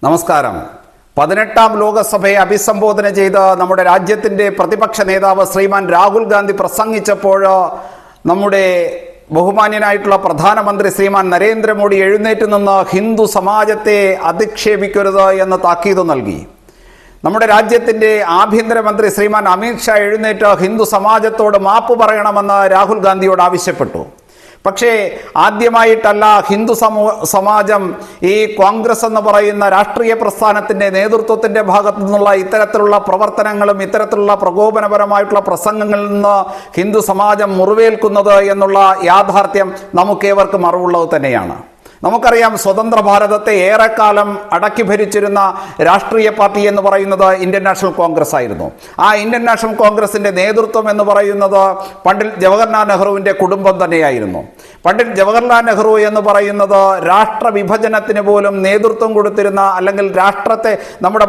നമസ്കാരം. 18ാം ലോകസഭയെ അഭിസംബോധന ചെയ്ത് നമ്മുടെ രാജ്യത്തിൻ്റെ പ്രതിപക്ഷ നേതാവ് ശ്രീമാൻ രാഹുൽ ഗാന്ധി പ്രസംഗിച്ചപ്പോൾ നമ്മുടെ ബഹുമാന്യനായിട്ടുള്ള പ്രധാനമന്ത്രി ശ്രീമാൻ നരേന്ദ്രമോദി എഴുന്നേറ്റ് നിന്ന് ഹിന്ദു സമാജത്തെ അധിക്ഷേപിക്കരുത് എന്ന് താക്കീത് നൽകി. നമ്മുടെ രാജ്യത്തിൻ്റെ ആഭ്യന്തരമന്ത്രി ശ്രീമാൻ അമിത് ഷാ എഴുന്നേറ്റ് ഹിന്ദു സമാജത്തോട് മാപ്പ് പറയണമെന്ന് രാഹുൽ ഗാന്ധിയോട് ആവശ്യപ്പെട്ടു. പക്ഷേ ആദ്യമായിട്ടല്ല ഹിന്ദു സമാജം ഈ കോൺഗ്രസ് എന്ന് പറയുന്ന രാഷ്ട്രീയ പ്രസ്ഥാനത്തിൻ്റെ നേതൃത്വത്തിൻ്റെ ഭാഗത്തു നിന്നുള്ള ഇത്തരത്തിലുള്ള പ്രവർത്തനങ്ങളും ഇത്തരത്തിലുള്ള പ്രകോപനപരമായിട്ടുള്ള പ്രസംഗങ്ങളിൽ നിന്ന് ഹിന്ദു സമാജം മുറിവേൽക്കുന്നത് എന്നുള്ള യാഥാർത്ഥ്യം നമുക്കേവർക്കും അറിവുള്ളത് തന്നെയാണ്. നമുക്കറിയാം, സ്വതന്ത്ര ഭാരതത്തെ ഏറെക്കാലം അടക്കി ഭരിച്ചിരുന്ന രാഷ്ട്രീയ പാർട്ടി എന്ന് പറയുന്നത് ഇന്ത്യൻ നാഷണൽ കോൺഗ്രസ് ആയിരുന്നു. ആ ഇന്ത്യൻ നാഷണൽ കോൺഗ്രസിൻ്റെ നേതൃത്വം എന്ന് പറയുന്നത് പണ്ഡിറ്റ് ജവഹർലാൽ നെഹ്റുവിൻ്റെ കുടുംബം തന്നെയായിരുന്നു. പണ്ഡിറ്റ് ജവഹർലാൽ നെഹ്റു എന്ന് പറയുന്നത് രാഷ്ട്ര വിഭജനത്തിന് പോലും നേതൃത്വം കൊടുത്തിരുന്ന, അല്ലെങ്കിൽ രാഷ്ട്രത്തെ, നമ്മുടെ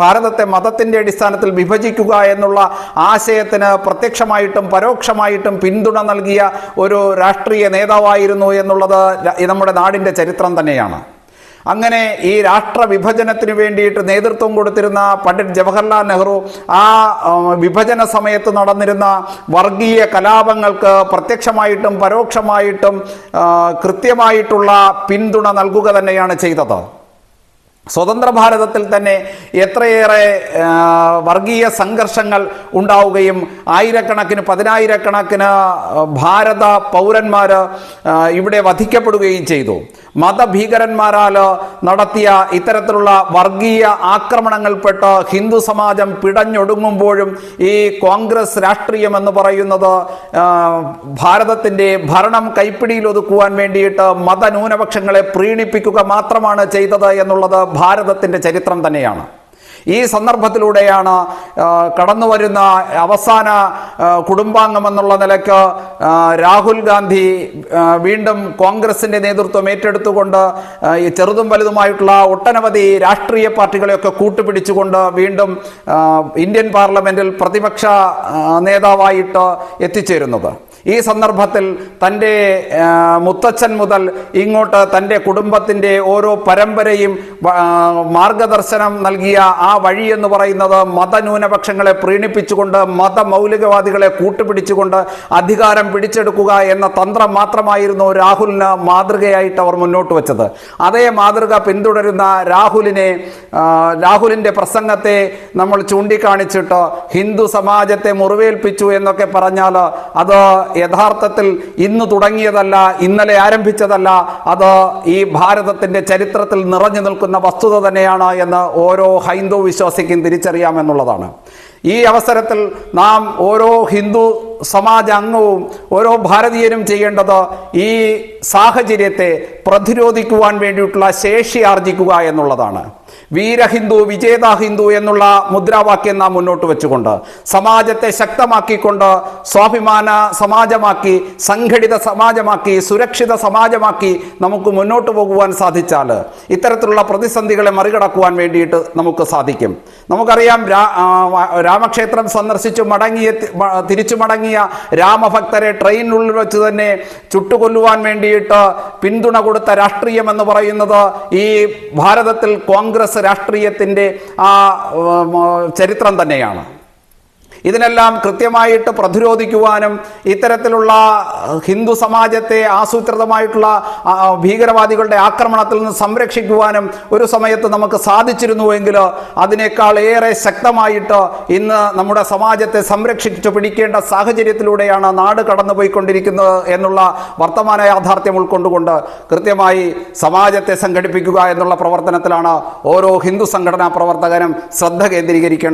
ഭാരതത്തെ മതത്തിൻ്റെ അടിസ്ഥാനത്തിൽ വിഭജിക്കുക എന്നുള്ള ആശയത്തിന് പ്രത്യക്ഷമായിട്ടും പരോക്ഷമായിട്ടും പിന്തുണ നൽകിയ ഒരു രാഷ്ട്രീയ നേതാവായിരുന്നു എന്നുള്ളത് നമ്മുടെ നാടിൻ്റെ ചരിത്രം തന്നെയാണ്. അങ്ങനെ ഈ രാഷ്ട്ര വിഭജനത്തിന് വേണ്ടിയിട്ട് നേതൃത്വം കൊടുത്തിരുന്ന പണ്ഡിറ്റ് ജവഹർലാൽ നെഹ്റു ആ വിഭജന സമയത്ത് നടന്നിരുന്ന വർഗീയ കലാപങ്ങൾക്ക് പ്രത്യക്ഷമായിട്ടും പരോക്ഷമായിട്ടും കൃത്യമായിട്ടുള്ള പിന്തുണ നൽകുക തന്നെയാണ് ചെയ്തത്. സ്വതന്ത്ര ഭാരതത്തിൽ തന്നെ എത്രയേറെ വർഗീയ സംഘർഷങ്ങൾ ഉണ്ടാവുകയും പതിനായിരക്കണക്കിന് ഭാരത പൗരന്മാർ ഇവിടെ വധിക്കപ്പെടുകയും ചെയ്തു. മതഭീകരന്മാരാൽ നടത്തിയ ഇത്തരത്തിലുള്ള വർഗീയ ആക്രമണങ്ങൾപ്പെട്ട് ഹിന്ദു സമാജം പിടഞ്ഞൊടുങ്ങുമ്പോഴും ഈ കോൺഗ്രസ് രാഷ്ട്രീയം എന്ന് പറയുന്നത് ഭാരതത്തിൻ്റെ ഭരണം കൈപ്പിടിയിൽ ഒതുക്കുവാൻ വേണ്ടിയിട്ട് മതന്യൂനപക്ഷങ്ങളെ പ്രീണിപ്പിക്കുക മാത്രമാണ് ചെയ്തത് എന്നുള്ളത് ഭാരതത്തിൻ്റെ ചരിത്രം തന്നെയാണ്. ഈ സന്ദർഭത്തിലൂടെയാണ് കടന്നു വരുന്ന അവസാന കുടുംബാംഗം എന്നുള്ള നിലയ്ക്ക് രാഹുൽ ഗാന്ധി വീണ്ടും കോൺഗ്രസിൻ്റെ നേതൃത്വം ഏറ്റെടുത്തുകൊണ്ട് ചെറുതും വലുതുമായിട്ടുള്ള ഒട്ടനവധി രാഷ്ട്രീയ പാർട്ടികളെയൊക്കെ കൂട്ടുപിടിച്ചുകൊണ്ട് വീണ്ടും ഇന്ത്യൻ പാർലമെൻറ്റിൽ പ്രതിപക്ഷ നേതാവായിട്ട് എത്തിച്ചേരുന്നത്. ഈ സന്ദർഭത്തിൽ തൻ്റെ മുത്തച്ഛൻ മുതൽ ഇങ്ങോട്ട് തൻ്റെ കുടുംബത്തിൻ്റെ ഓരോ പരമ്പരയും മാർഗദർശനം നൽകിയ ആ വഴി എന്ന് പറയുന്നത് മതന്യൂനപക്ഷങ്ങളെ പ്രീണിപ്പിച്ചുകൊണ്ട് മതമൗലികവാദികളെ കൂട്ടുപിടിച്ചുകൊണ്ട് അധികാരം പിടിച്ചെടുക്കുക എന്ന തന്ത്രം മാത്രമായിരുന്നു രാഹുലിന് മാതൃകയായിട്ട് അവർ മുന്നോട്ട് വെച്ചത്. അതേ മാതൃക പിന്തുടരുന്ന രാഹുലിൻ്റെ പ്രസംഗത്തെ നമ്മൾ ചൂണ്ടിക്കാണിച്ചിട്ട് ഹിന്ദു സമാജത്തെ മുറിവേൽപ്പിച്ചു എന്നൊക്കെ പറഞ്ഞാൽ അത് യഥാർത്ഥത്തിൽ ഇന്ന് തുടങ്ങിയതല്ല, ഇന്നലെ ആരംഭിച്ചതല്ല, അത് ഈ ഭാരതത്തിൻ്റെ ചരിത്രത്തിൽ നിറഞ്ഞു നിൽക്കുന്ന വസ്തുത തന്നെയാണ് എന്ന് ഓരോ ഹൈന്ദവ വിശ്വാസിക്കും തിരിച്ചറിയാമെന്നുള്ളതാണ്. ഈ അവസരത്തിൽ നാം ഓരോ ഹിന്ദു സമാജ അംഗവും ഓരോ ഭാരതീയനും ചെയ്യേണ്ടത് ഈ സാഹചര്യത്തെ പ്രതിരോധിക്കുവാൻ വേണ്ടിയിട്ടുള്ള ശേഷി ആർജിക്കുക എന്നുള്ളതാണ്. വീരഹിന്ദു വിജേത ഹിന്ദു എന്നുള്ള മുദ്രാവാക്യം നാം മുന്നോട്ട് വെച്ചുകൊണ്ട് സമാജത്തെ ശക്തമാക്കിക്കൊണ്ട് സ്വാഭിമാന സമാജമാക്കി, സംഘടിത സമാജമാക്കി, സുരക്ഷിത സമാജമാക്കി നമുക്ക് മുന്നോട്ട് പോകുവാൻ സാധിച്ചാൽ ഇത്തരത്തിലുള്ള പ്രതിസന്ധികളെ മറികടക്കുവാൻ വേണ്ടിയിട്ട് നമുക്ക് സാധിക്കും. നമുക്കറിയാം, രാമക്ഷേത്രം സന്ദർശിച്ചു തിരിച്ചു മടങ്ങിയ രാമഭക്തരെ ട്രെയിനിനുള്ളിൽ വെച്ച് തന്നെ ചുട്ടുകൊല്ലുവാൻ വേണ്ടിയിട്ട് പിന്തുണ കൊടുത്ത രാഷ്ട്രീയം എന്ന് പറയുന്നത് ഈ ഭാരതത്തിൽ കോൺഗ്രസ് രാഷ്ട്രീയത്തിൻ്റെ ആ ചരിത്രം തന്നെയാണ്. ഇതിനെല്ലാം കൃത്യമായിട്ട് പ്രതിരോധിക്കുവാനും ഇത്തരത്തിലുള്ള ഹിന്ദു സമാജത്തെ ആസൂത്രിതമായിട്ടുള്ള ഭീകരവാദികളുടെ ആക്രമണത്തിൽ നിന്ന് സംരക്ഷിക്കുവാനും ഒരു സമയത്ത് നമുക്ക് സാധിച്ചിരുന്നുവെങ്കിൽ അതിനേക്കാൾ ഏറെ ശക്തമായിട്ട് ഇന്ന് നമ്മുടെ സമാജത്തെ സംരക്ഷിച്ചു പിടിക്കേണ്ട സാഹചര്യത്തിലൂടെയാണ് നാട് കടന്നുപോയിക്കൊണ്ടിരിക്കുന്നത് എന്നുള്ള വർത്തമാന യാഥാർത്ഥ്യം ഉൾക്കൊണ്ടുകൊണ്ട് കൃത്യമായി സമാജത്തെ സംഘടിപ്പിക്കുക എന്നുള്ള പ്രവർത്തനത്തിലാണ് ഓരോ ഹിന്ദു സംഘടനാ പ്രവർത്തകരും ശ്രദ്ധ കേന്ദ്രീകരിക്കേണ്ടത്.